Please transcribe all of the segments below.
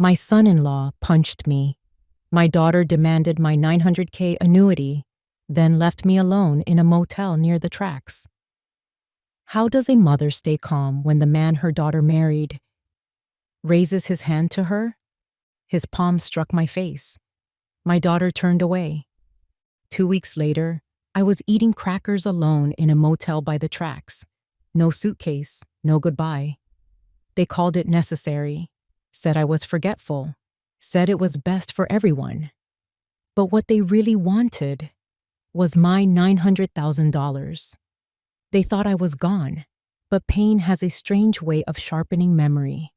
My son-in-law punched me. My daughter demanded my 900K annuity, then left me alone in a motel near the tracks. How does a mother stay calm when the man her daughter married raises his hand to her? His palm struck my face. My daughter turned away. 2 weeks later, I was eating crackers alone in a motel by the tracks. No suitcase, no goodbye. They called it necessary, said I was forgetful, said it was best for everyone. But what they really wanted was my $900,000. They thought I was gone, but pain has a strange way of sharpening memory.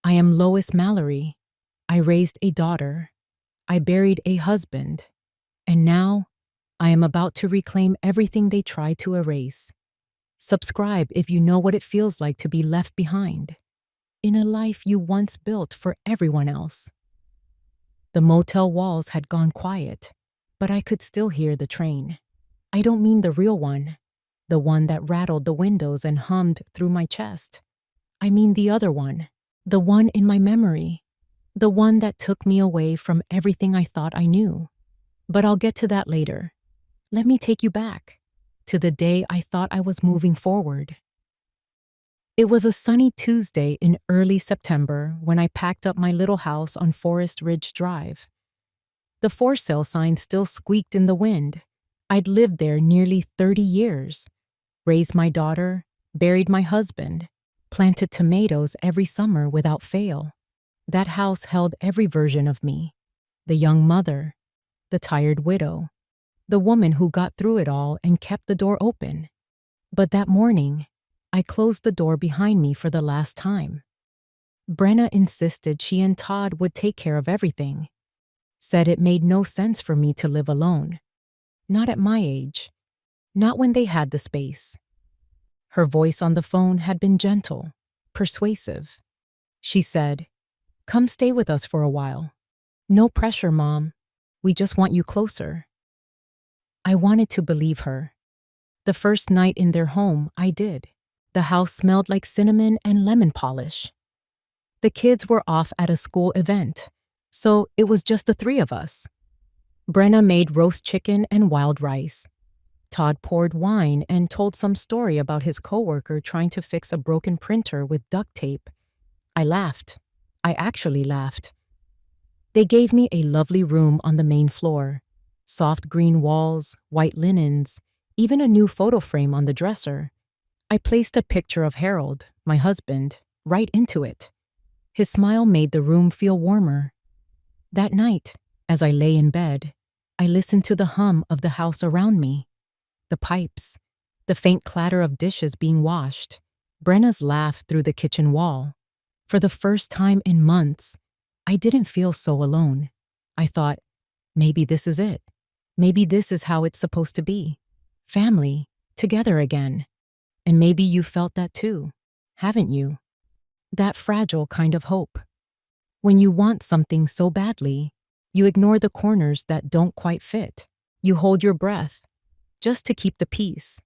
I am Lois Mallory. I raised a daughter. I buried a husband. And now, I am about to reclaim everything they tried to erase. Subscribe if you know what it feels like to be left behind in a life you once built for everyone else. The motel walls had gone quiet, but I could still hear the train. I don't mean the real one, the one that rattled the windows and hummed through my chest. I mean the other one, the one in my memory, the one that took me away from everything I thought I knew. But I'll get to that later. Let me take you back to the day I thought I was moving forward. It was a sunny Tuesday in early September when I packed up my little house on Forest Ridge Drive. The for sale sign still squeaked in the wind. I'd lived there nearly 30 years, raised my daughter, buried my husband, planted tomatoes every summer without fail. That house held every version of me: the young mother, the tired widow, the woman who got through it all and kept the door open. But that morning, I closed the door behind me for the last time. Brenna insisted she and Todd would take care of everything, said it made no sense for me to live alone. Not at my age, not when they had the space. Her voice on the phone had been gentle, persuasive. She said, "Come stay with us for a while. No pressure, Mom. We just want you closer." I wanted to believe her. The first night in their home, I did. The house smelled like cinnamon and lemon polish. The kids were off at a school event, so it was just the three of us. Brenna made roast chicken and wild rice. Todd poured wine and told some story about his coworker trying to fix a broken printer with duct tape. I laughed. I actually laughed. They gave me a lovely room on the main floor. Soft green walls, white linens, even a new photo frame on the dresser. I placed a picture of Harold, my husband, right into it. His smile made the room feel warmer. That night, as I lay in bed, I listened to the hum of the house around me. The pipes, the faint clatter of dishes being washed, Brenna's laugh through the kitchen wall. For the first time in months, I didn't feel so alone. I thought, maybe this is it. Maybe this is how it's supposed to be. Family, together again. And maybe you felt that too, haven't you? That fragile kind of hope. When you want something so badly, you ignore the corners that don't quite fit. You hold your breath, just to keep the peace.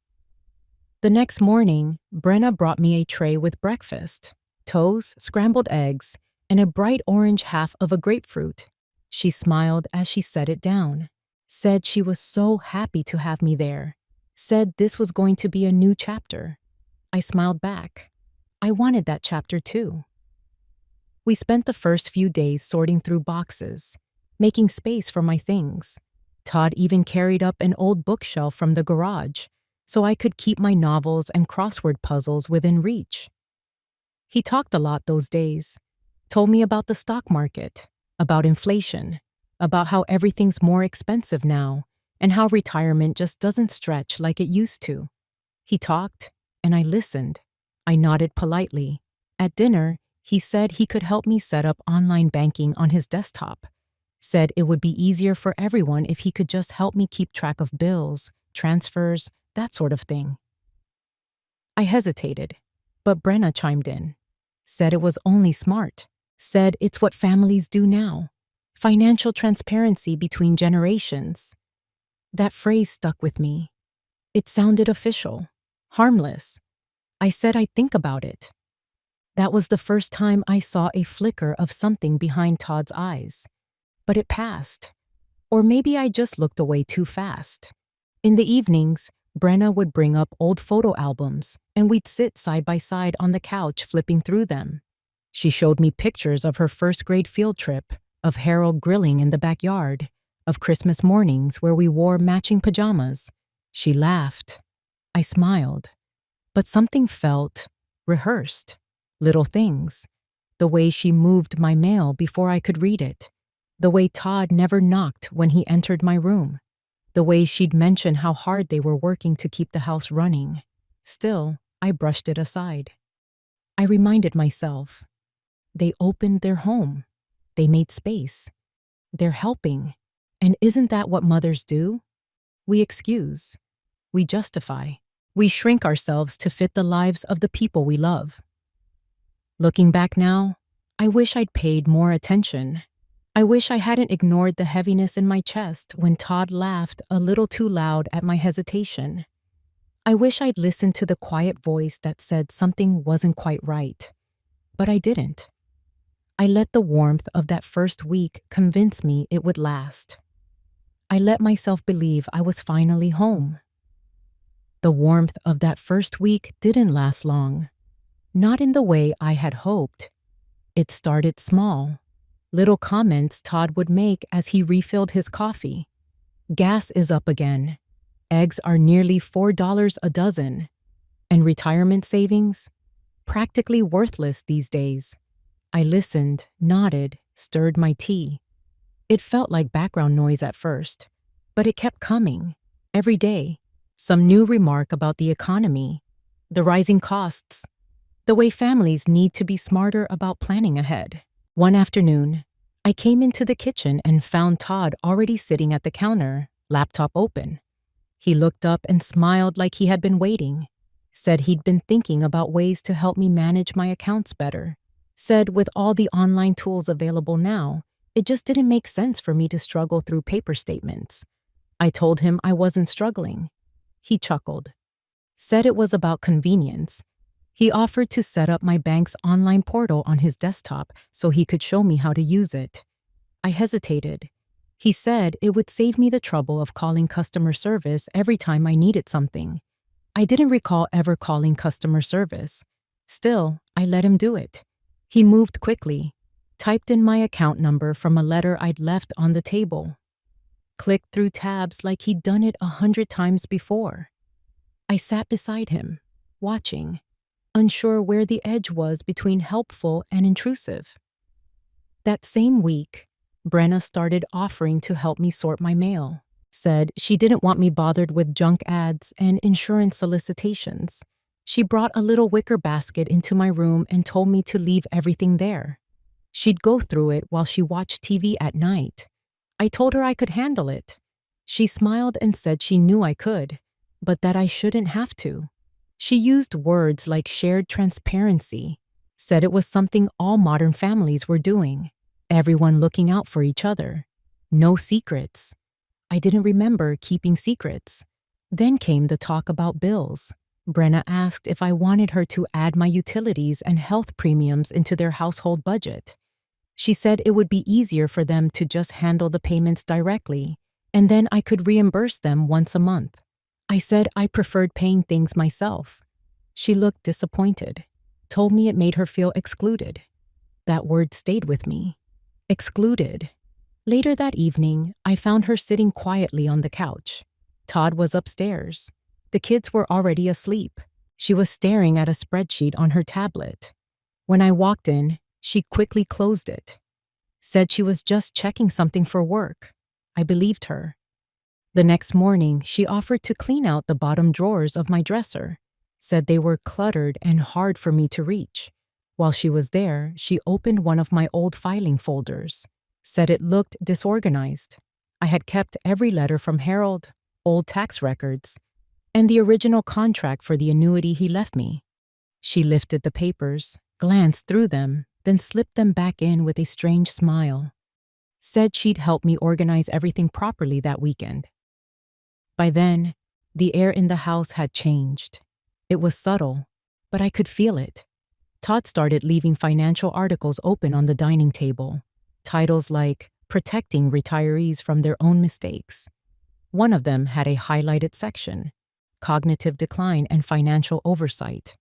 The next morning, Brenna brought me a tray with breakfast: toast, scrambled eggs, and a bright orange half of a grapefruit. She smiled as she set it down, said she was so happy to have me there, said this was going to be a new chapter. I smiled back. I wanted that chapter too. We spent the first few days sorting through boxes, making space for my things. Todd even carried up an old bookshelf from the garage so I could keep my novels and crossword puzzles within reach. He talked a lot those days, told me about the stock market, about inflation, about how everything's more expensive now, and how retirement just doesn't stretch like it used to. He talked, and I listened. I nodded politely. At dinner, he said he could help me set up online banking on his desktop. Said it would be easier for everyone if he could just help me keep track of bills, transfers, that sort of thing. I hesitated, but Brenna chimed in. Said it was only smart. Said it's what families do now. Financial transparency between generations. That phrase stuck with me. It sounded official, harmless. I said I'd think about it. That was the first time I saw a flicker of something behind Todd's eyes. But it passed. Or maybe I just looked away too fast. In the evenings, Brenna would bring up old photo albums, and we'd sit side by side on the couch flipping through them. She showed me pictures of her first-grade field trip, of Harold grilling in the backyard, of Christmas mornings where we wore matching pajamas. She laughed. I smiled. But something felt rehearsed. Little things. The way she moved my mail before I could read it. The way Todd never knocked when he entered my room. The way she'd mention how hard they were working to keep the house running. Still, I brushed it aside. I reminded myself. They opened their home. They made space. They're helping. And isn't that what mothers do? We excuse. We justify. We shrink ourselves to fit the lives of the people we love. Looking back now, I wish I'd paid more attention. I wish I hadn't ignored the heaviness in my chest when Todd laughed a little too loud at my hesitation. I wish I'd listened to the quiet voice that said something wasn't quite right. But I didn't. I let the warmth of that first week convince me it would last. I let myself believe I was finally home. The warmth of that first week didn't last long. Not in the way I had hoped. It started small. Little comments Todd would make as he refilled his coffee. Gas is up again. Eggs are nearly $4 a dozen. And retirement savings? Practically worthless these days. I listened, nodded, stirred my tea. It felt like background noise at first, but it kept coming. Every day, some new remark about the economy, the rising costs, the way families need to be smarter about planning ahead. One afternoon, I came into the kitchen and found Todd already sitting at the counter, laptop open. He looked up and smiled like he had been waiting, said he'd been thinking about ways to help me manage my accounts better, said with all the online tools available now, it just didn't make sense for me to struggle through paper statements. I told him I wasn't struggling. He chuckled, said it was about convenience. He offered to set up my bank's online portal on his desktop so he could show me how to use it. I hesitated. He said it would save me the trouble of calling customer service every time I needed something. I didn't recall ever calling customer service. Still, I let him do it. He moved quickly, typed in my account number from a letter I'd left on the table, clicked through tabs like he'd done it 100 times before. I sat beside him, watching, unsure where the edge was between helpful and intrusive. That same week, Brenna started offering to help me sort my mail, said she didn't want me bothered with junk ads and insurance solicitations. She brought a little wicker basket into my room and told me to leave everything there. She'd go through it while she watched TV at night. I told her I could handle it. She smiled and said she knew I could, but that I shouldn't have to. She used words like shared transparency, said it was something all modern families were doing, everyone looking out for each other. No secrets. I didn't remember keeping secrets. Then came the talk about bills. Brenna asked if I wanted her to add my utilities and health premiums into their household budget. She said it would be easier for them to just handle the payments directly, and then I could reimburse them once a month. I said I preferred paying things myself. She looked disappointed, told me it made her feel excluded. That word stayed with me. Excluded. Later that evening, I found her sitting quietly on the couch. Todd was upstairs. The kids were already asleep. She was staring at a spreadsheet on her tablet. When I walked in, she quickly closed it. Said she was just checking something for work. I believed her. The next morning, she offered to clean out the bottom drawers of my dresser. Said they were cluttered and hard for me to reach. While she was there, she opened one of my old filing folders. Said it looked disorganized. I had kept every letter from Harold, old tax records, and the original contract for the annuity he left me. She lifted the papers, glanced through them, then slipped them back in with a strange smile. Said she'd help me organize everything properly that weekend. By then, the air in the house had changed. It was subtle, but I could feel it. Todd started leaving financial articles open on the dining table, titles like Protecting Retirees from Their Own Mistakes. One of them had a highlighted section, Cognitive Decline and Financial Oversight.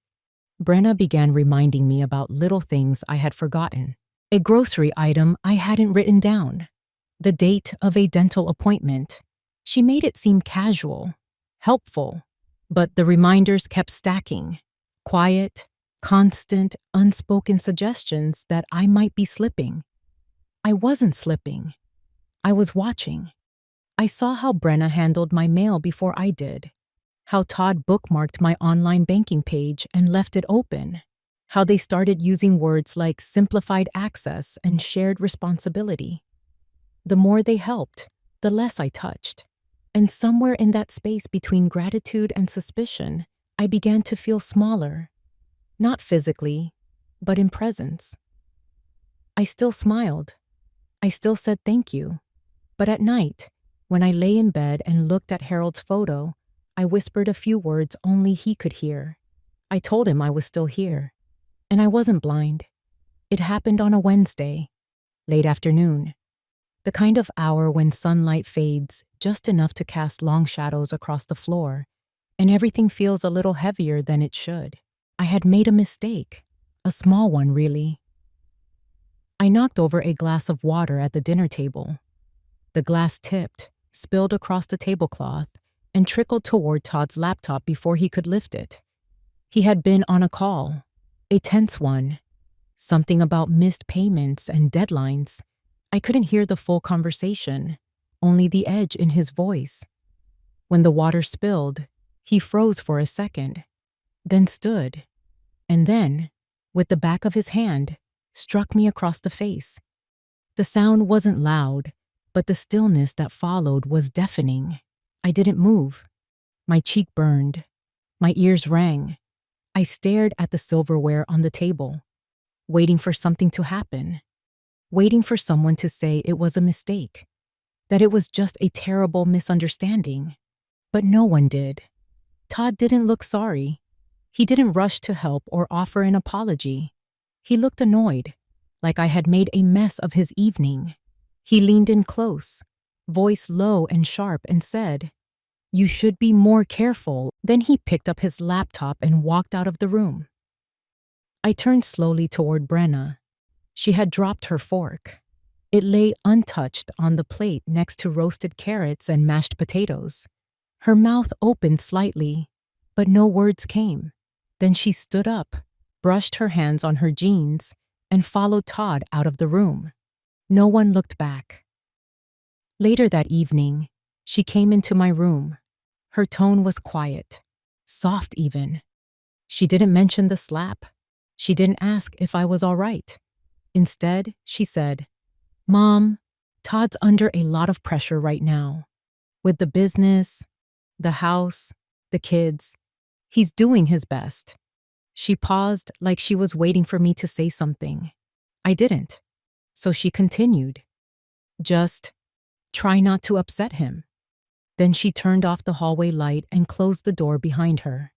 Brenna began reminding me about little things I had forgotten. A grocery item I hadn't written down. The date of a dental appointment. She made it seem casual, helpful, but the reminders kept stacking. Quiet, constant, unspoken suggestions that I might be slipping. I wasn't slipping. I was watching. I saw how Brenna handled my mail before I did. How Todd bookmarked my online banking page and left it open. How they started using words like simplified access and shared responsibility. The more they helped, the less I touched. And somewhere in that space between gratitude and suspicion, I began to feel smaller. Not physically, but in presence. I still smiled. I still said thank you. But at night, when I lay in bed and looked at Harold's photo, I whispered a few words only he could hear. I told him I was still here. And I wasn't blind. It happened on a Wednesday, late afternoon. The kind of hour when sunlight fades just enough to cast long shadows across the floor, and everything feels a little heavier than it should. I had made a mistake, a small one really. I knocked over a glass of water at the dinner table. The glass tipped, spilled across the tablecloth, and trickled toward Todd's laptop before he could lift it. He had been on a call, a tense one, something about missed payments and deadlines. I couldn't hear the full conversation, only the edge in his voice. When the water spilled, he froze for a second, then stood, and then, with the back of his hand, struck me across the face. The sound wasn't loud, but the stillness that followed was deafening. I didn't move. My cheek burned. My ears rang. I stared at the silverware on the table, waiting for something to happen, waiting for someone to say it was a mistake, that it was just a terrible misunderstanding. But no one did. Todd didn't look sorry. He didn't rush to help or offer an apology. He looked annoyed, like I had made a mess of his evening. He leaned in close, voice low and sharp, and said, "You should be more careful." Then he picked up his laptop and walked out of the room. I turned slowly toward Brenna. She had dropped her fork. It lay untouched on the plate next to roasted carrots and mashed potatoes. Her mouth opened slightly, but no words came. Then she stood up, brushed her hands on her jeans, and followed Todd out of the room. No one looked back. Later that evening, she came into my room. Her tone was quiet, soft even. She didn't mention the slap. She didn't ask if I was all right. Instead, she said, "Mom, Todd's under a lot of pressure right now. With the business, the house, the kids. He's doing his best." She paused like she was waiting for me to say something. I didn't. So she continued, "Just try not to upset him." Then she turned off the hallway light and closed the door behind her.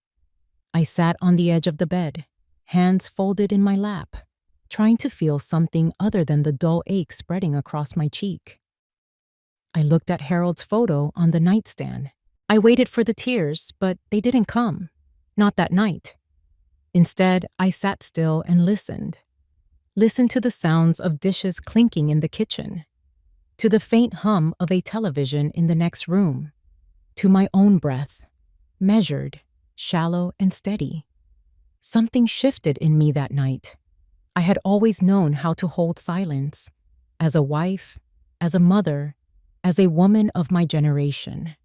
I sat on the edge of the bed, hands folded in my lap, trying to feel something other than the dull ache spreading across my cheek. I looked at Harold's photo on the nightstand. I waited for the tears, but they didn't come. Not that night. Instead, I sat still and listened. Listened to the sounds of dishes clinking in the kitchen, to the faint hum of a television in the next room, to my own breath, measured, shallow, and steady. Something shifted in me that night. I had always known how to hold silence, as a wife, as a mother, as a woman of my generation.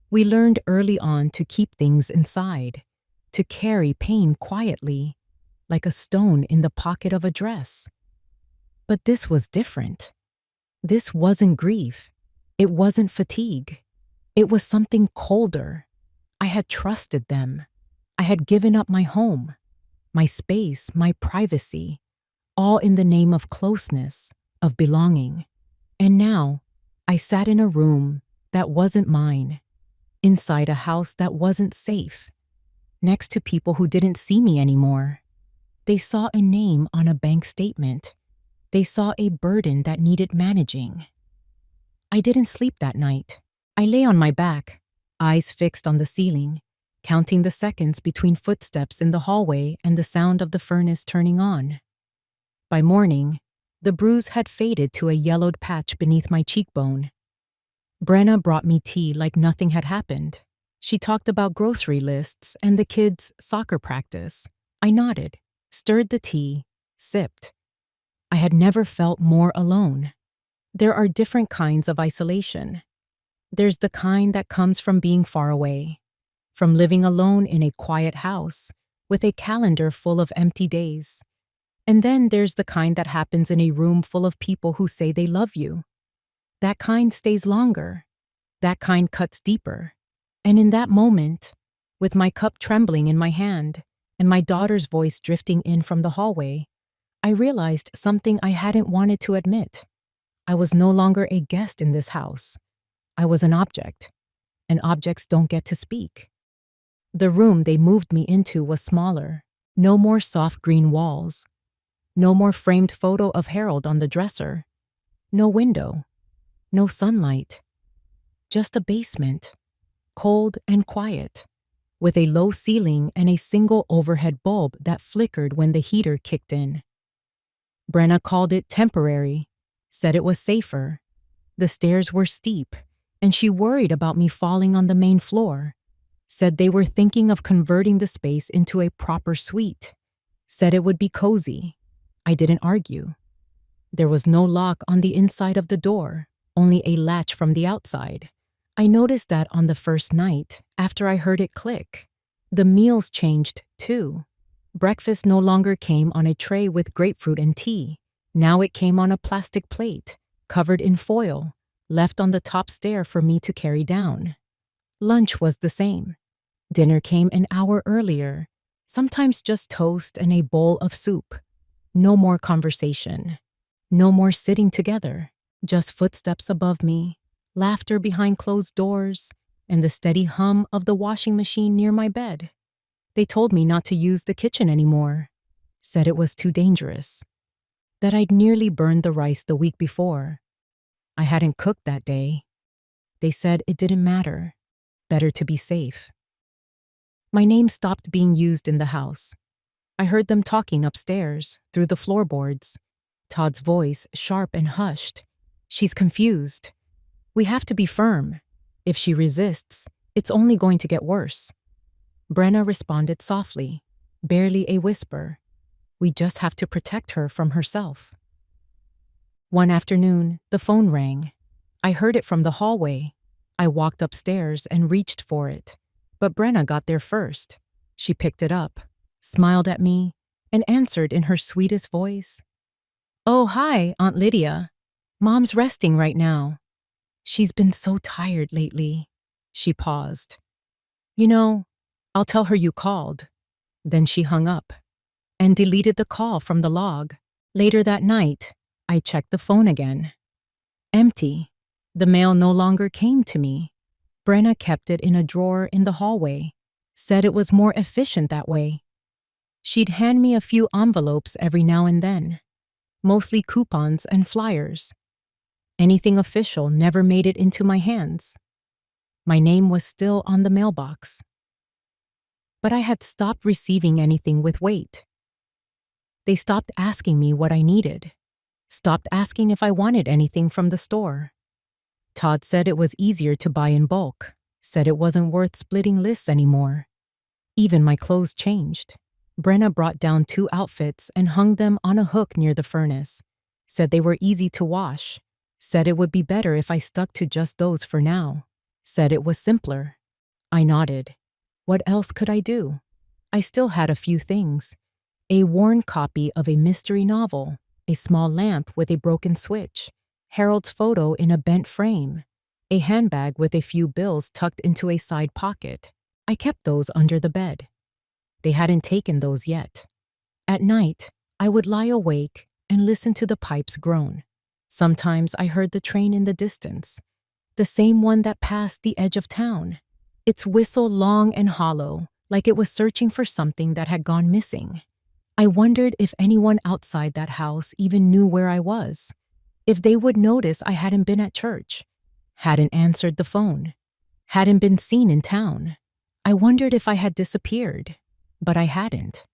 We learned early on to keep things inside, to carry pain quietly, like a stone in the pocket of a dress. But this was different. This wasn't grief. It wasn't fatigue. It was something colder. I had trusted them. I had given up my home, my space, my privacy, all in the name of closeness, of belonging. And now, I sat in a room that wasn't mine, inside a house that wasn't safe, next to people who didn't see me anymore. They saw a name on a bank statement. They saw a burden that needed managing. I didn't sleep that night. I lay on my back, eyes fixed on the ceiling, counting the seconds between footsteps in the hallway and the sound of the furnace turning on. By morning, the bruise had faded to a yellowed patch beneath my cheekbone. Brenna brought me tea like nothing had happened. She talked about grocery lists and the kids' soccer practice. I nodded, stirred the tea, sipped. I had never felt more alone. There are different kinds of isolation. There's the kind that comes from being far away, from living alone in a quiet house with a calendar full of empty days. And then there's the kind that happens in a room full of people who say they love you. That kind stays longer. That kind cuts deeper. And in that moment, with my cup trembling in my hand and my daughter's voice drifting in from the hallway, I realized something I hadn't wanted to admit. I was no longer a guest in this house. I was an object, and objects don't get to speak. The room they moved me into was smaller. No more soft green walls. No more framed photo of Harold on the dresser. No window. No sunlight. Just a basement, cold and quiet, with a low ceiling and a single overhead bulb that flickered when the heater kicked in. Brenna called it temporary, said it was safer. The stairs were steep, and she worried about me falling on the main floor. Said they were thinking of converting the space into a proper suite. Said it would be cozy. I didn't argue. There was no lock on the inside of the door, only a latch from the outside. I noticed that on the first night, after I heard it click. The meals changed, too. Breakfast no longer came on a tray with grapefruit and tea. Now it came on a plastic plate, covered in foil, left on the top stair for me to carry down. Lunch was the same. Dinner came an hour earlier, sometimes just toast and a bowl of soup. No more conversation. No more sitting together. Just footsteps above me, laughter behind closed doors, and the steady hum of the washing machine near my bed. They told me not to use the kitchen anymore. Said it was too dangerous. That I'd nearly burned the rice the week before. I hadn't cooked that day. They said it didn't matter. Better to be safe. My name stopped being used in the house. I heard them talking upstairs, through the floorboards. Todd's voice, sharp and hushed. She's confused. We have to be firm. If she resists, it's only going to get worse. Brenna responded softly, barely a whisper. We just have to protect her from herself. One afternoon, the phone rang. I heard it from the hallway. I walked upstairs and reached for it. But Brenna got there first. She picked it up, smiled at me, and answered in her sweetest voice. Oh, hi, Aunt Lydia. Mom's resting right now. She's been so tired lately. She paused. You know, I'll tell her you called. Then she hung up and deleted the call from the log. Later that night, I checked the phone again. Empty. The mail no longer came to me. Brenna kept it in a drawer in the hallway, said it was more efficient that way. She'd hand me a few envelopes every now and then, mostly coupons and flyers. Anything official never made it into my hands. My name was still on the mailbox. But I had stopped receiving anything with weight. They stopped asking me what I needed, stopped asking if I wanted anything from the store. Todd said it was easier to buy in bulk, said it wasn't worth splitting lists anymore. Even my clothes changed. Brenna brought down 2 outfits and hung them on a hook near the furnace, said they were easy to wash, said it would be better if I stuck to just those for now, said it was simpler. I nodded. What else could I do? I still had a few things. A worn copy of a mystery novel, a small lamp with a broken switch, Harold's photo in a bent frame, a handbag with a few bills tucked into a side pocket. I kept those under the bed. They hadn't taken those yet. At night, I would lie awake and listen to the pipes groan. Sometimes I heard the train in the distance, the same one that passed the edge of town. Its whistle long and hollow, like it was searching for something that had gone missing. I wondered if anyone outside that house even knew where I was, if they would notice I hadn't been at church, hadn't answered the phone, hadn't been seen in town. I wondered if I had disappeared, but I hadn't.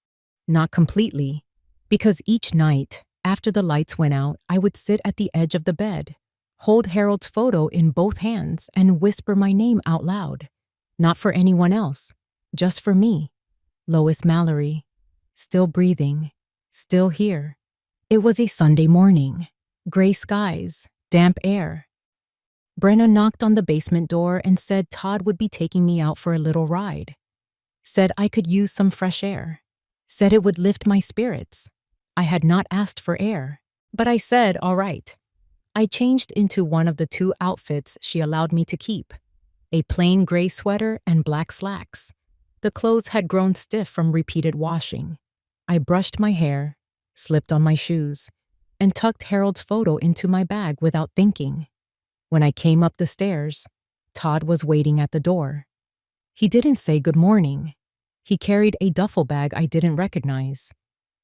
Not completely, because each night, after the lights went out, I would sit at the edge of the bed, hold Harold's photo in both hands, and whisper my name out loud. Not for anyone else, just for me. Lois Mallory. Still breathing, still here. It was a Sunday morning. Gray skies, damp air. Brenna knocked on the basement door and said Todd would be taking me out for a little ride. Said I could use some fresh air. Said it would lift my spirits. I had not asked for air, but I said, all right. I changed into one of the 2 outfits she allowed me to keep, a plain gray sweater and black slacks. The clothes had grown stiff from repeated washing. I brushed my hair, slipped on my shoes, and tucked Harold's photo into my bag without thinking. When I came up the stairs, Todd was waiting at the door. He didn't say good morning. He carried a duffel bag I didn't recognize.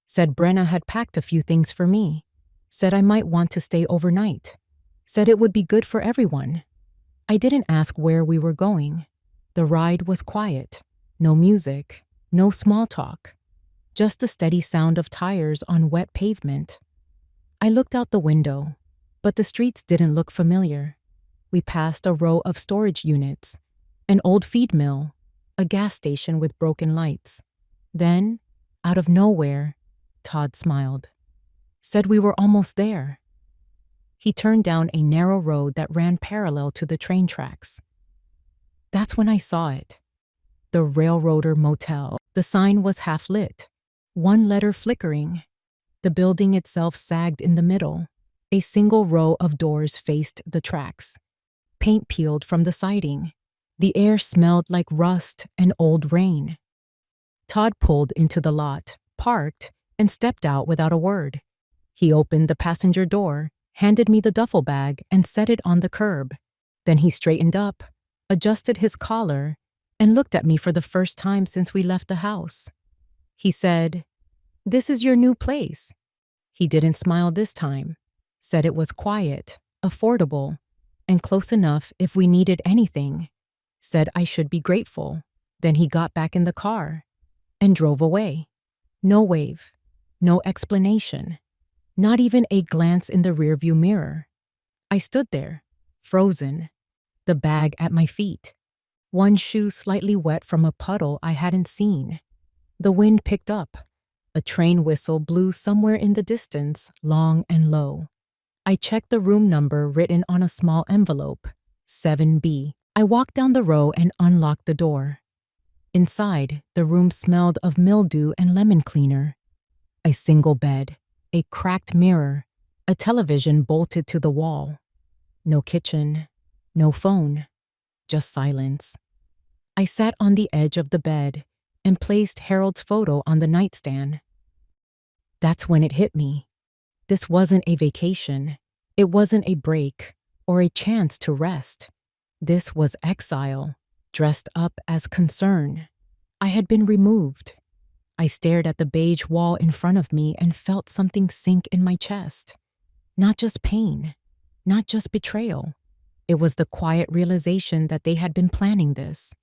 Said Brenna had packed a few things for me. Said I might want to stay overnight. Said it would be good for everyone. I didn't ask where we were going. The ride was quiet. No music, no small talk. Just the steady sound of tires on wet pavement. I looked out the window, but the streets didn't look familiar. We passed a row of storage units, an old feed mill, a gas station with broken lights. Then, out of nowhere, Todd smiled. Said we were almost there. He turned down a narrow road that ran parallel to the train tracks. That's when I saw it. The Railroader Motel. The sign was half lit, one letter flickering. The building itself sagged in the middle. A single row of doors faced the tracks. Paint peeled from the siding. The air smelled like rust and old rain. Todd pulled into the lot, parked, and stepped out without a word. He opened the passenger door, handed me the duffel bag, and set it on the curb. Then he straightened up, adjusted his collar, and looked at me for the first time since we left the house. He said, "This is your new place." He didn't smile this time. Said it was quiet, affordable, and close enough if we needed anything. Said I should be grateful. Then he got back in the car and drove away. No wave, no explanation, not even a glance in the rearview mirror. I stood there, frozen, the bag at my feet, one shoe slightly wet from a puddle I hadn't seen. The wind picked up. A train whistle blew somewhere in the distance, long and low. I checked the room number written on a small envelope, 7B. I walked down the row and unlocked the door. Inside, the room smelled of mildew and lemon cleaner. A single bed, a cracked mirror, a television bolted to the wall. No kitchen, no phone, just silence. I sat on the edge of the bed and placed Harold's photo on the nightstand. That's when it hit me. This wasn't a vacation. It wasn't a break or a chance to rest. This was exile, dressed up as concern. I had been removed. I stared at the beige wall in front of me and felt something sink in my chest. Not just pain, not just betrayal. It was the quiet realization that they had been planning this,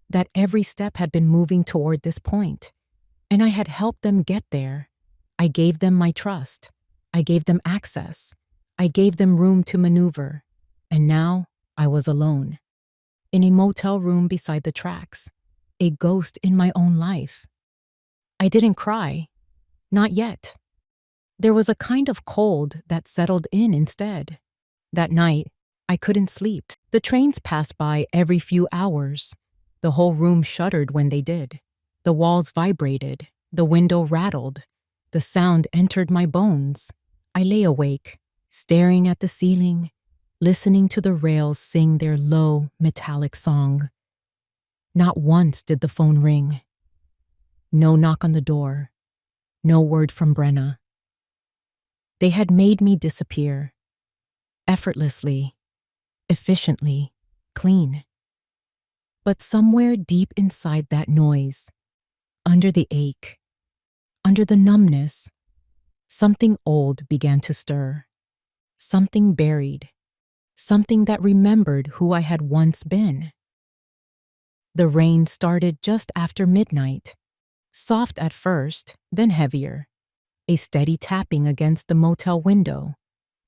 that every step had been moving toward this point, and I had helped them get there. I gave them my trust. I gave them access. I gave them room to maneuver. And now I was alone, in a motel room beside the tracks, a ghost in my own life. I didn't cry. Not yet. There was a kind of cold that settled in instead. That night, I couldn't sleep. The trains passed by every few hours. The whole room shuddered when they did. The walls vibrated. The window rattled. The sound entered my bones. I lay awake, staring at the ceiling, listening to the rails sing their low, metallic song. Not once did the phone ring. No knock on the door. No word from Brenna. They had made me disappear. Effortlessly, efficiently, clean. But somewhere deep inside that noise, under the ache, Under the numbness, something old began to stir. Something buried. Something that remembered who I had once been. The rain started just after midnight. Soft at first, then heavier. A steady tapping against the motel window.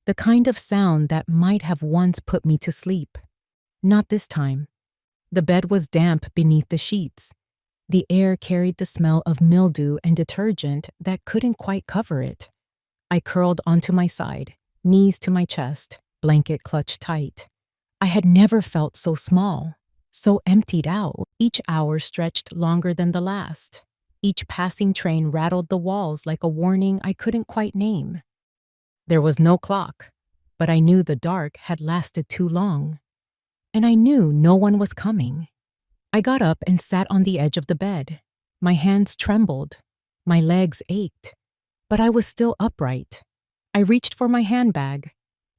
The kind of sound that might have once put me to sleep. Not this time. The bed was damp beneath the sheets. The air carried the smell of mildew and detergent that couldn't quite cover it. I curled onto my side, knees to my chest, blanket clutched tight. I had never felt so small, so emptied out. Each hour stretched longer than the last. Each passing train rattled the walls like a warning I couldn't quite name. There was no clock, but I knew the dark had lasted too long. And I knew no one was coming. I got up and sat on the edge of the bed. My hands trembled. My legs ached. But I was still upright. I reached for my handbag.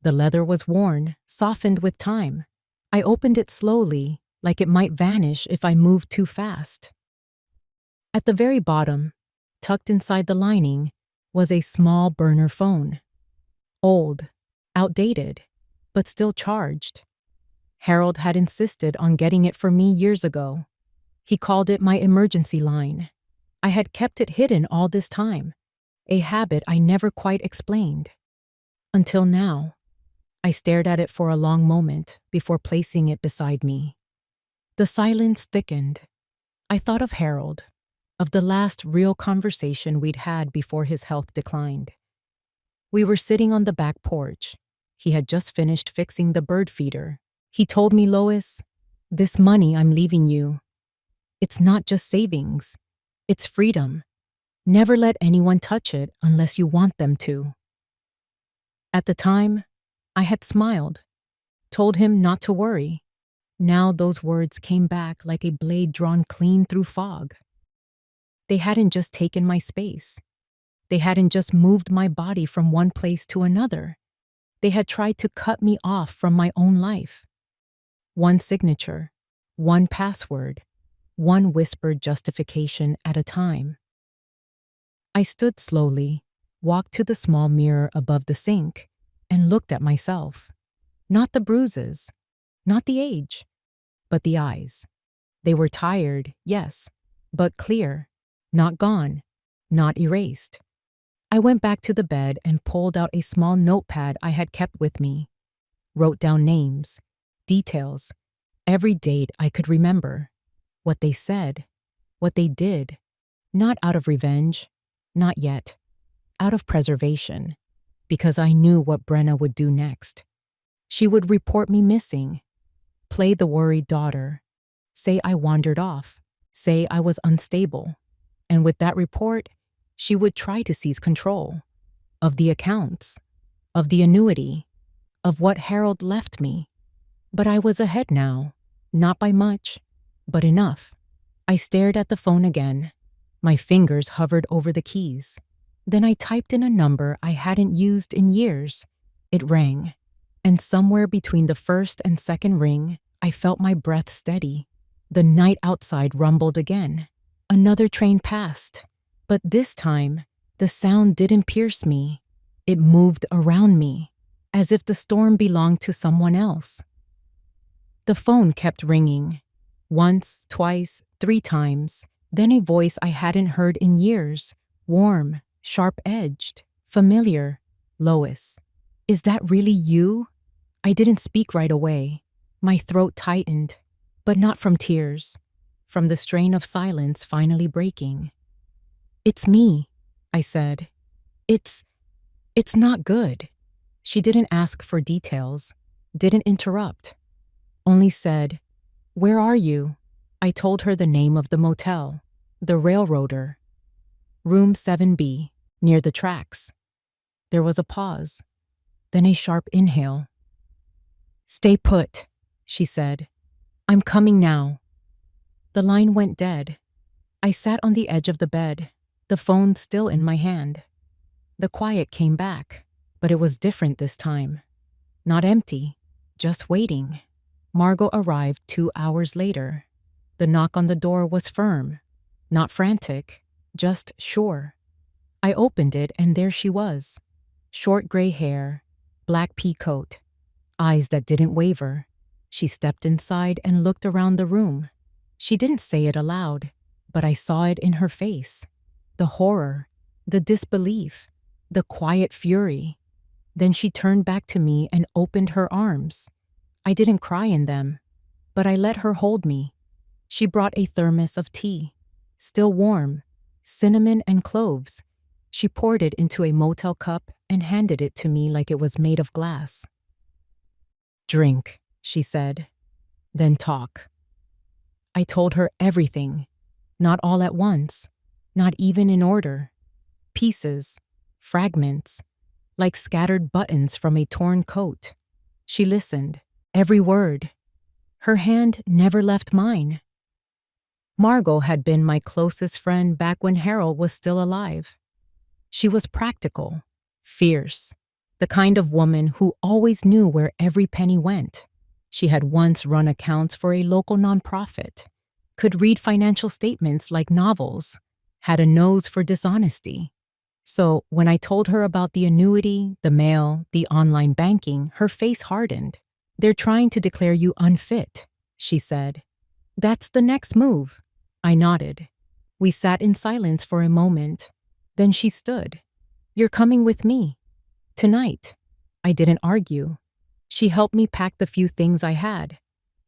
The leather was worn, softened with time. I opened it slowly, like it might vanish if I moved too fast. At the very bottom, tucked inside the lining, was a small burner phone. Old, outdated, but still charged. Harold had insisted on getting it for me years ago. He called it my emergency line. I had kept it hidden all this time, a habit I never quite explained. Until now. I stared at it for a long moment before placing it beside me. The silence thickened. I thought of Harold, of the last real conversation we'd had before his health declined. We were sitting on the back porch. He had just finished fixing the bird feeder. He told me, "Lois, this money I'm leaving you, it's not just savings, it's freedom. Never let anyone touch it unless you want them to." At the time, I had smiled, told him not to worry. Now those words came back like a blade drawn clean through fog. They hadn't just taken my space. They hadn't just moved my body from one place to another. They had tried to cut me off from my own life. One signature, one password, one whispered justification at a time. I stood slowly, walked to the small mirror above the sink, and looked at myself. Not the bruises, not the age, but the eyes. They were tired, yes, but clear, not gone, not erased. I went back to the bed and pulled out a small notepad I had kept with me. Wrote down names, details, every date I could remember. What they said, what they did. Not out of revenge, not yet. Out of preservation, because I knew what Brenna would do next. She would report me missing, play the worried daughter, say I wandered off, say I was unstable. And with that report, she would try to seize control of the accounts, of the annuity, of what Harold left me. But I was ahead now, not by much, but enough. I stared at the phone again. My fingers hovered over the keys. Then I typed in a number I hadn't used in years. It rang, and somewhere between the first and second ring, I felt my breath steady. The night outside rumbled again. Another train passed, but this time, the sound didn't pierce me. It moved around me, as if the storm belonged to someone else. The phone kept ringing. Once, twice, 3 times. Then a voice I hadn't heard in years. Warm, sharp-edged, familiar. "Lois, is that really you?" I didn't speak right away. My throat tightened, but not from tears. From the strain of silence finally breaking. "It's me," I said. It's not good." She didn't ask for details, didn't interrupt, only said, "Where are you?" I told her the name of the motel, the Railroader. Room 7B, near the tracks. There was a pause, then a sharp inhale. "Stay put," she said. "I'm coming now." The line went dead. I sat on the edge of the bed, the phone still in my hand. The quiet came back, but it was different this time. Not empty, just waiting. Margot arrived 2 hours later. The knock on the door was firm, not frantic, just sure. I opened it and there she was. Short gray hair, black pea coat, eyes that didn't waver. She stepped inside and looked around the room. She didn't say it aloud, but I saw it in her face. The horror, the disbelief, the quiet fury. Then she turned back to me and opened her arms. I didn't cry in them, but I let her hold me. She brought a thermos of tea, still warm, cinnamon and cloves. She poured it into a Motel cup and handed it to me like it was made of glass. "Drink," she said, "then talk." I told her everything, not all at once, not even in order. Pieces, fragments, like scattered buttons from a torn coat. She listened, every word. Her hand never left mine. Margot had been my closest friend back when Harold was still alive. She was practical, fierce, the kind of woman who always knew where every penny went. She had once run accounts for a local nonprofit, could read financial statements like novels, had a nose for dishonesty. So when I told her about the annuity, the mail, the online banking, her face hardened. "They're trying to declare you unfit," she said. "That's the next move." I nodded. We sat in silence for a moment. Then she stood. "You're coming with me. Tonight." I didn't argue. She helped me pack the few things I had.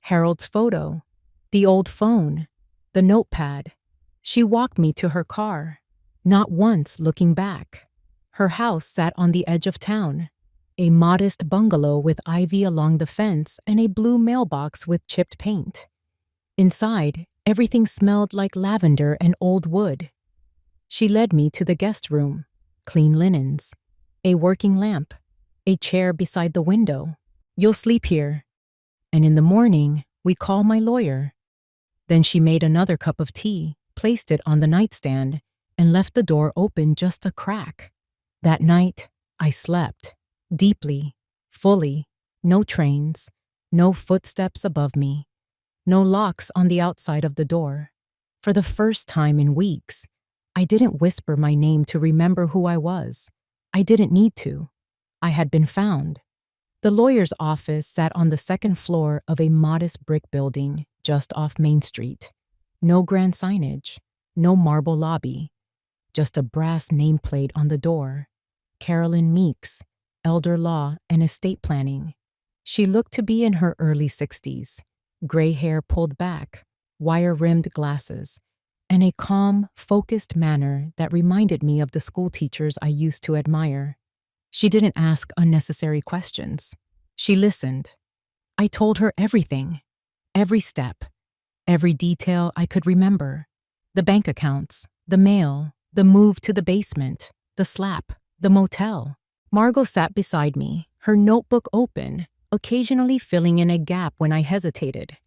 Harold's photo, the old phone, the notepad. She walked me to her car, not once looking back. Her house sat on the edge of town, a modest bungalow with ivy along the fence and a blue mailbox with chipped paint. Inside, everything smelled like lavender and old wood. She led me to the guest room, clean linens, a working lamp, a chair beside the window. "You'll sleep here. And in the morning, we call my lawyer." Then she made another cup of tea, placed it on the nightstand, and left the door open just a crack. That night, I slept, deeply, fully, no trains, no footsteps above me, no locks on the outside of the door. For the first time in weeks, I didn't whisper my name to remember who I was. I didn't need to. I had been found. The lawyer's office sat on the second floor of a modest brick building just off Main Street. No grand signage, no marble lobby, just a brass nameplate on the door. Carolyn Meeks, Elder Law and Estate Planning. She looked to be in her early 60s, gray hair pulled back, wire-rimmed glasses, and a calm, focused manner that reminded me of the school teachers I used to admire. She didn't ask unnecessary questions. She listened. I told her everything, every step, every detail I could remember. The bank accounts, the mail, the move to the basement, the slap, the motel. Margot sat beside me, her notebook open, occasionally filling in a gap when I hesitated.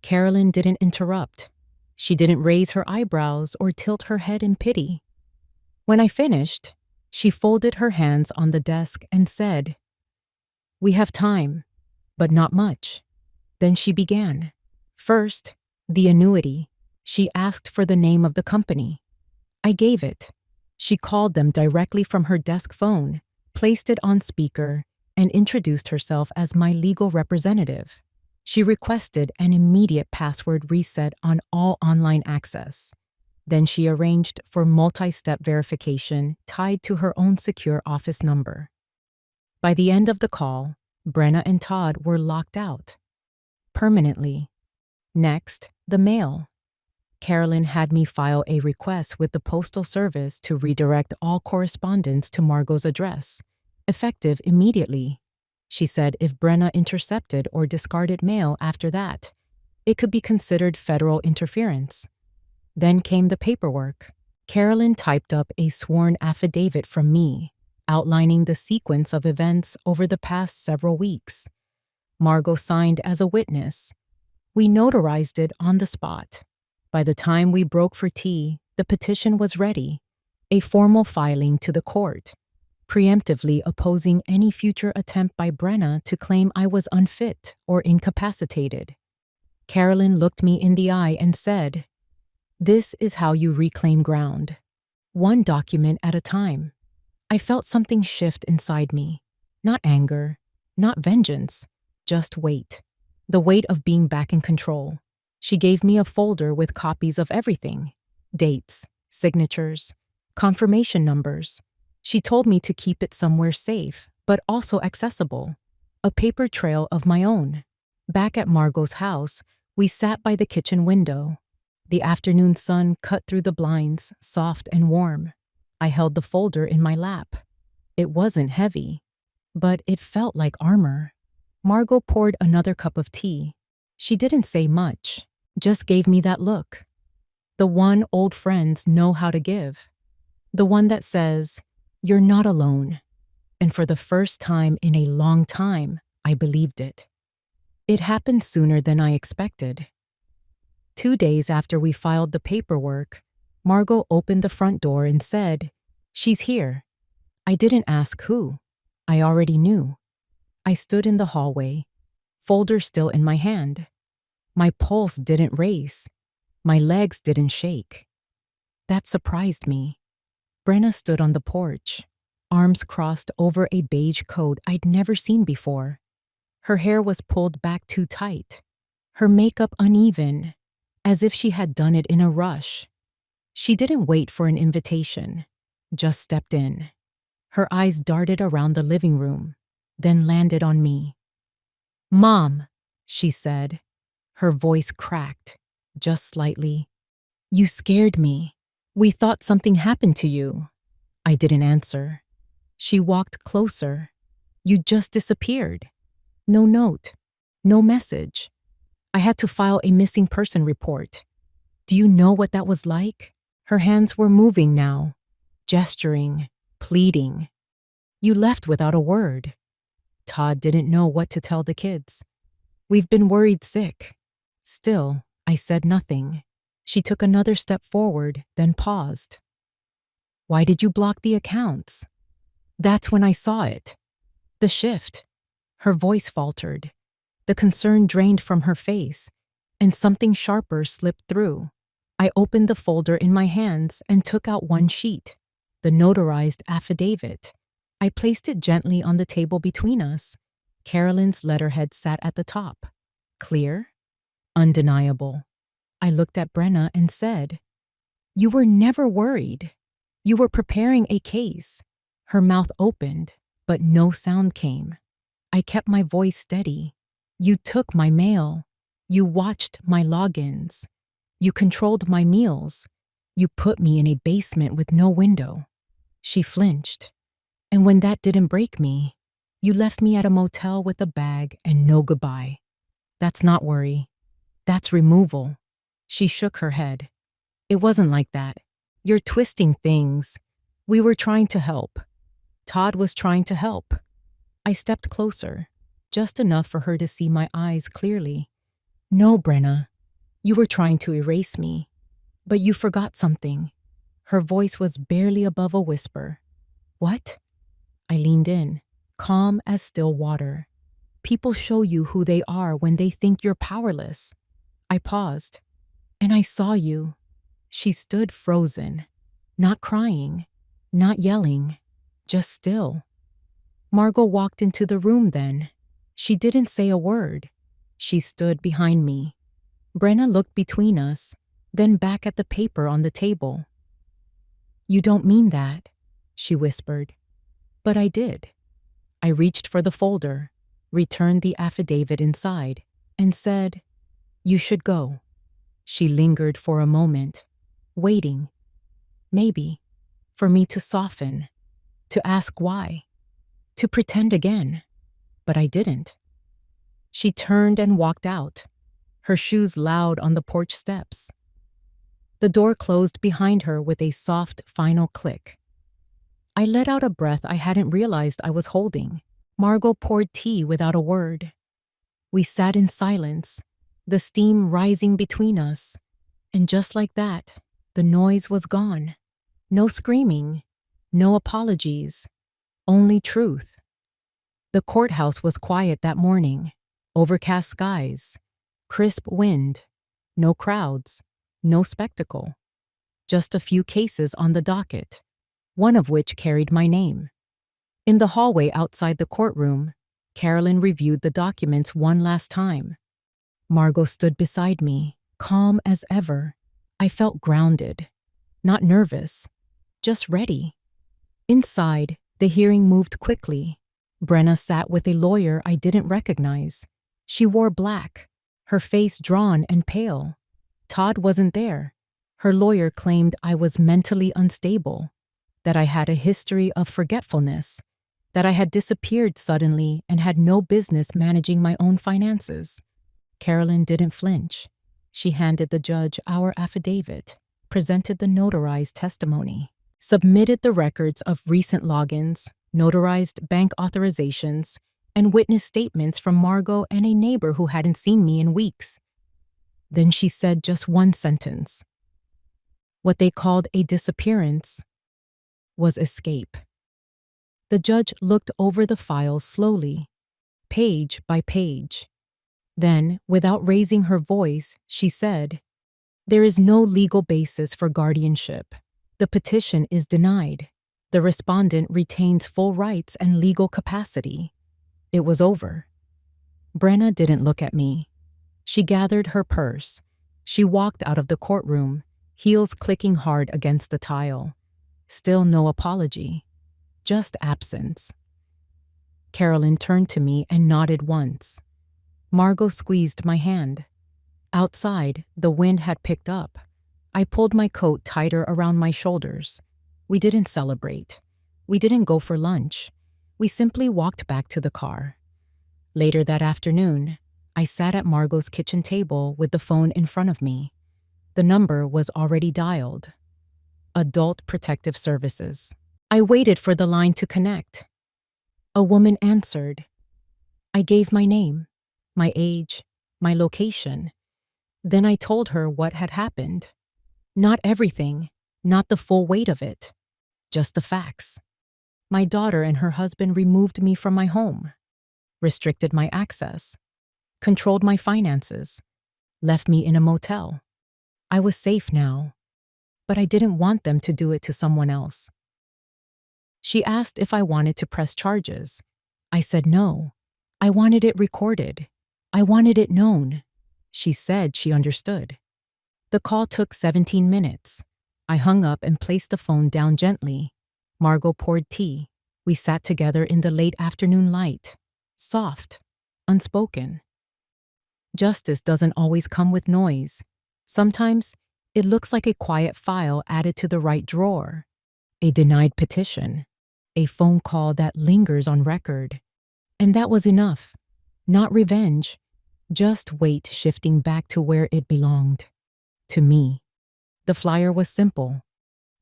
Carolyn didn't interrupt. She didn't raise her eyebrows or tilt her head in pity. When I finished, she folded her hands on the desk and said, "We have time, but not much." Then she began. First, the annuity. She asked for the name of the company. I gave it. She called them directly from her desk phone, placed it on speaker, and introduced herself as my legal representative. She requested an immediate password reset on all online access. Then she arranged for multi-step verification tied to her own secure office number. By the end of the call, Brenna and Todd were locked out. Permanently. Next, the mail. Carolyn had me file a request with the Postal Service to redirect all correspondence to Margot's address, effective immediately. She said if Brenna intercepted or discarded mail after that, it could be considered federal interference. Then came the paperwork. Carolyn typed up a sworn affidavit from me, outlining the sequence of events over the past several weeks. Margot signed as a witness. We notarized it on the spot. By the time we broke for tea, the petition was ready, a formal filing to the court, preemptively opposing any future attempt by Brenna to claim I was unfit or incapacitated. Carolyn looked me in the eye and said, "This is how you reclaim ground. one document at a time. I felt something shift inside me. Not anger, not vengeance, just weight. The weight of being back in control. She gave me a folder with copies of everything. Dates, signatures, confirmation numbers. She told me to keep it somewhere safe, but also accessible. A paper trail of my own. Back at Margot's house, we sat by the kitchen window. The afternoon sun cut through the blinds, soft and warm. I held the folder in my lap. It wasn't heavy, but it felt like armor. Margot poured another cup of tea. She didn't say much, just gave me that look. The one old friends know how to give. The one that says, "You're not alone." And for the first time in a long time, I believed it. It happened sooner than I expected. 2 days after we filed the paperwork, Margot opened the front door and said, "She's here." I didn't ask who. I already knew. I stood in the hallway, folder still in my hand. My pulse didn't race. My legs didn't shake. That surprised me. Brenna stood on the porch, arms crossed over a beige coat I'd never seen before. Her hair was pulled back too tight, her makeup uneven, as if she had done it in a rush. She didn't wait for an invitation, just stepped in. Her eyes darted around the living room, then landed on me. "Mom," she said. Her voice cracked, just slightly. "You scared me. We thought something happened to you." I didn't answer. She walked closer. "You just disappeared. No note, no message. I had to file a missing person report. Do you know what that was like?" Her hands were moving now, gesturing, pleading. "You left without a word." Todd didn't know what to tell the kids. "We've been worried sick." Still, I said nothing. She took another step forward, then paused. "Why did you block the accounts?" That's when I saw it. The shift. Her voice faltered. The concern drained from her face, and something sharper slipped through. I opened the folder in my hands and took out one sheet, the notarized affidavit. I placed it gently on the table between us. Carolyn's letterhead sat at the top. Clear, undeniable. I looked at Brenna and said, "You were never worried. You were preparing a case." Her mouth opened, but no sound came. I kept my voice steady. "You took my mail. You watched my logins. You controlled my meals. You put me in a basement with no window." She flinched. "And when that didn't break me, you left me at a motel with a bag and no goodbye. That's not worry. That's removal." She shook her head. "It wasn't like that. You're twisting things. We were trying to help. Todd was trying to help." I stepped closer, just enough for her to see my eyes clearly. "No, Brenna. You were trying to erase me. But you forgot something." Her voice was barely above a whisper. "What?" I leaned in, calm as still water. "People show you who they are when they think you're powerless." I paused. "And I saw you." She stood frozen, not crying, not yelling, just still. Margot walked into the room then. She didn't say a word. She stood behind me. Brenna looked between us, then back at the paper on the table. "You don't mean that," she whispered. But I did. I reached for the folder, returned the affidavit inside, and said, "You should go." She lingered for a moment, waiting. Maybe, for me to soften, to ask why, to pretend again. But I didn't. She turned and walked out, her shoes loud on the porch steps. The door closed behind her with a soft, final click. I let out a breath I hadn't realized I was holding. Margot poured tea without a word. We sat in silence, the steam rising between us. And just like that, the noise was gone. No screaming, no apologies, only truth. The courthouse was quiet that morning. Overcast skies, crisp wind, no crowds, no spectacle. just a few cases on the docket, one of which carried my name. In the hallway outside the courtroom, Carolyn reviewed the documents one last time. Margot stood beside me, calm as ever. I felt grounded, not nervous, just ready. Inside, the hearing moved quickly. Brenna sat with a lawyer I didn't recognize. She wore black, her face drawn and pale. Todd wasn't there. Her lawyer claimed I was mentally unstable, that I had a history of forgetfulness, that I had disappeared suddenly and had no business managing my own finances. Carolyn didn't flinch. She handed the judge our affidavit, presented the notarized testimony, submitted the records of recent logins, notarized bank authorizations, and witness statements from Margot and a neighbor who hadn't seen me in weeks. Then she said just one sentence. What they called a disappearance was escape. The judge looked over the files slowly, page by page. Then, without raising her voice, she said, "There is no legal basis for guardianship. The petition is denied. The respondent retains full rights and legal capacity." It was over. Brenna didn't look at me. She gathered her purse. She walked out of the courtroom, heels clicking hard against the tile. Still no apology, just absence. Carolyn turned to me and nodded once. Margot squeezed my hand. Outside, the wind had picked up. I pulled my coat tighter around my shoulders. We didn't celebrate. We didn't go for lunch. We simply walked back to the car. Later that afternoon, I sat at Margot's kitchen table with the phone in front of me. The number was already dialed. Adult Protective Services. I waited for the line to connect. A woman answered. I gave my name, my age, my location. Then I told her what had happened. Not everything, not the full weight of it, just the facts. My daughter and her husband removed me from my home, restricted my access, controlled my finances, left me in a motel. I was safe now, but I didn't want them to do it to someone else. She asked if I wanted to press charges. I said no. I wanted it recorded. I wanted it known. She said she understood. The call took 17 minutes. I hung up and placed the phone down gently. Margot poured tea. We sat together in the late afternoon light. Soft, unspoken. Justice doesn't always come with noise. Sometimes it looks like a quiet file added to the right drawer, a denied petition, a phone call that lingers on record. And that was enough. Not revenge, just weight shifting back to where it belonged. To me. The flyer was simple.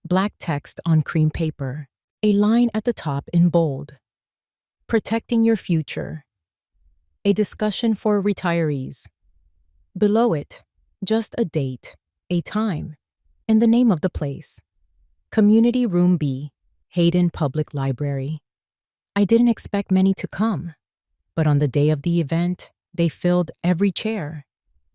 Black text on cream paper, a line at the top in bold. Protecting your future. A discussion for retirees. Below it, just a date, a time, and the name of the place. Community Room B, Hayden Public Library. I didn't expect many to come, but on the day of the event, they filled every chair.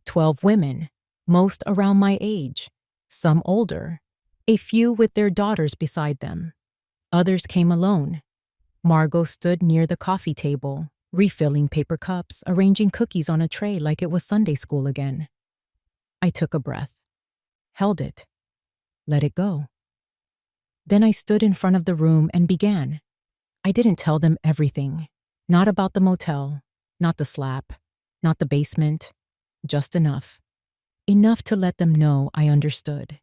12 women, most around my age, some older, a few with their daughters beside them. Others came alone. Margot stood near the coffee table, refilling paper cups, arranging cookies on a tray like it was Sunday school again. I took a breath, held it, let it go. Then I stood in front of the room and began. I didn't tell them everything. Not about the motel, not the slap, not the basement, just enough. Enough to let them know I understood.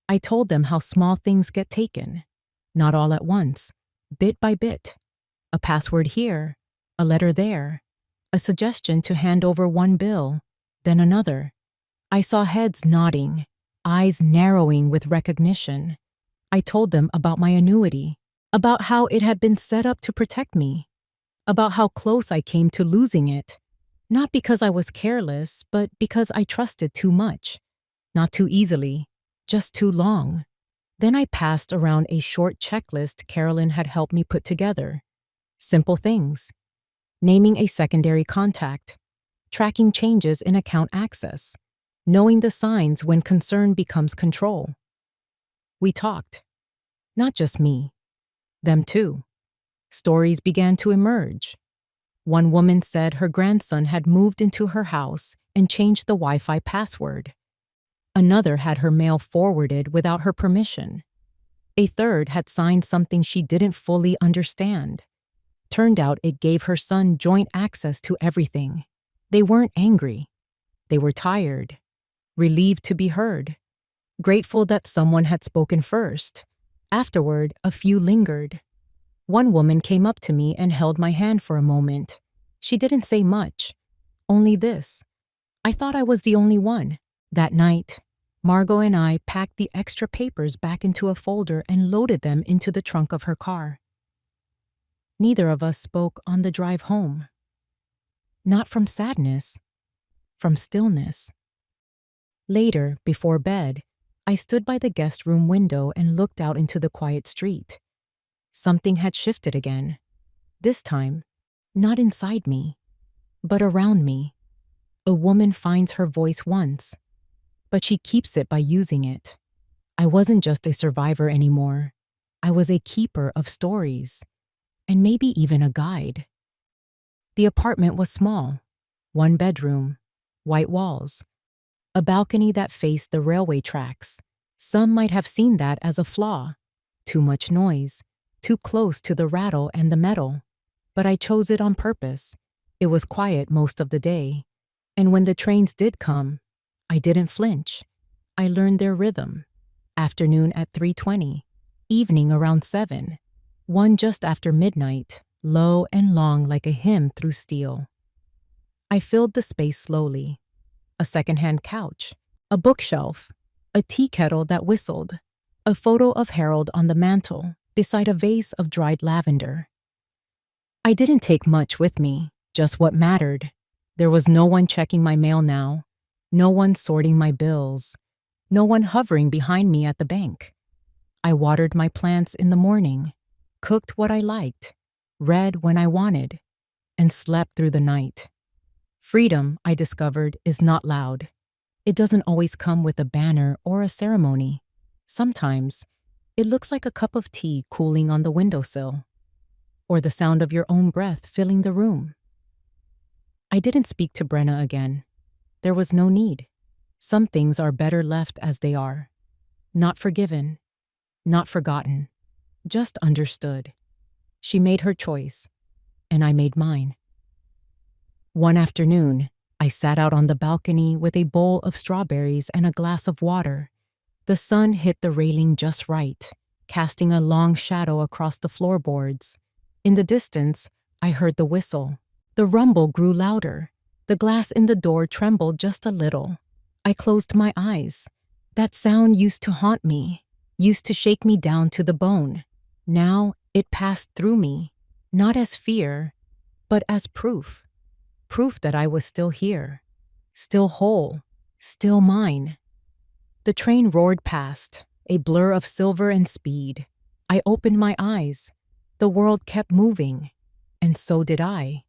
I told them how small things get taken, not all at once, bit by bit. A password here, a letter there, a suggestion to hand over one bill, then another. I saw heads nodding, eyes narrowing with recognition. I told them about my annuity, about how it had been set up to protect me, about how close I came to losing it, not because I was careless, but because I trusted too much, not too easily, just too long. Then I passed around a short checklist Carolyn had helped me put together. Simple things. Naming a secondary contact, tracking changes in account access, knowing the signs when concern becomes control. We talked. Not just me. Them too. Stories began to emerge. One woman said her grandson had moved into her house and changed the Wi-Fi password. Another had her mail forwarded without her permission. A third had signed something she didn't fully understand. Turned out it gave her son joint access to everything. They weren't angry. They were tired, relieved to be heard, grateful that someone had spoken first. Afterward, a few lingered. One woman came up to me and held my hand for a moment. She didn't say much, only this. I thought I was the only one. That night, Margot and I packed the extra papers back into a folder and loaded them into the trunk of her car. Neither of us spoke on the drive home. Not from sadness, from stillness. Later, before bed, I stood by the guest room window and looked out into the quiet street. Something had shifted again. This time, not inside me, but around me. A woman finds her voice once, but she keeps it by using it. I wasn't just a survivor anymore. I was a keeper of stories, and maybe even a guide. The apartment was small. 1 bedroom, white walls, a balcony that faced the railway tracks. Some might have seen that as a flaw. Too much noise, too close to the rattle and the metal. But I chose it on purpose. It was quiet most of the day. And when the trains did come, I didn't flinch. I learned their rhythm. Afternoon at 3:20, evening around 7, one just after midnight, low and long like a hymn through steel. I filled the space slowly. A secondhand couch, a bookshelf, a tea kettle that whistled, a photo of Harold on the mantel beside a vase of dried lavender. I didn't take much with me, just what mattered. There was no one checking my mail now, no one sorting my bills, no one hovering behind me at the bank. I watered my plants in the morning, cooked what I liked, read when I wanted, and slept through the night. Freedom, I discovered, is not loud. It doesn't always come with a banner or a ceremony. Sometimes, it looks like a cup of tea cooling on the windowsill, or the sound of your own breath filling the room. I didn't speak to Brenna again. There was no need. Some things are better left as they are. Not forgiven, not forgotten, just understood. She made her choice, and I made mine. One afternoon, I sat out on the balcony with a bowl of strawberries and a glass of water. The sun hit the railing just right, casting a long shadow across the floorboards. In the distance, I heard the whistle. The rumble grew louder. The glass in the door trembled just a little. I closed my eyes. That sound used to haunt me, used to shake me down to the bone. Now it passed through me, not as fear, but as proof. Proof that I was still here, still whole, still mine. The train roared past, a blur of silver and speed. I opened my eyes. The world kept moving, and so did I.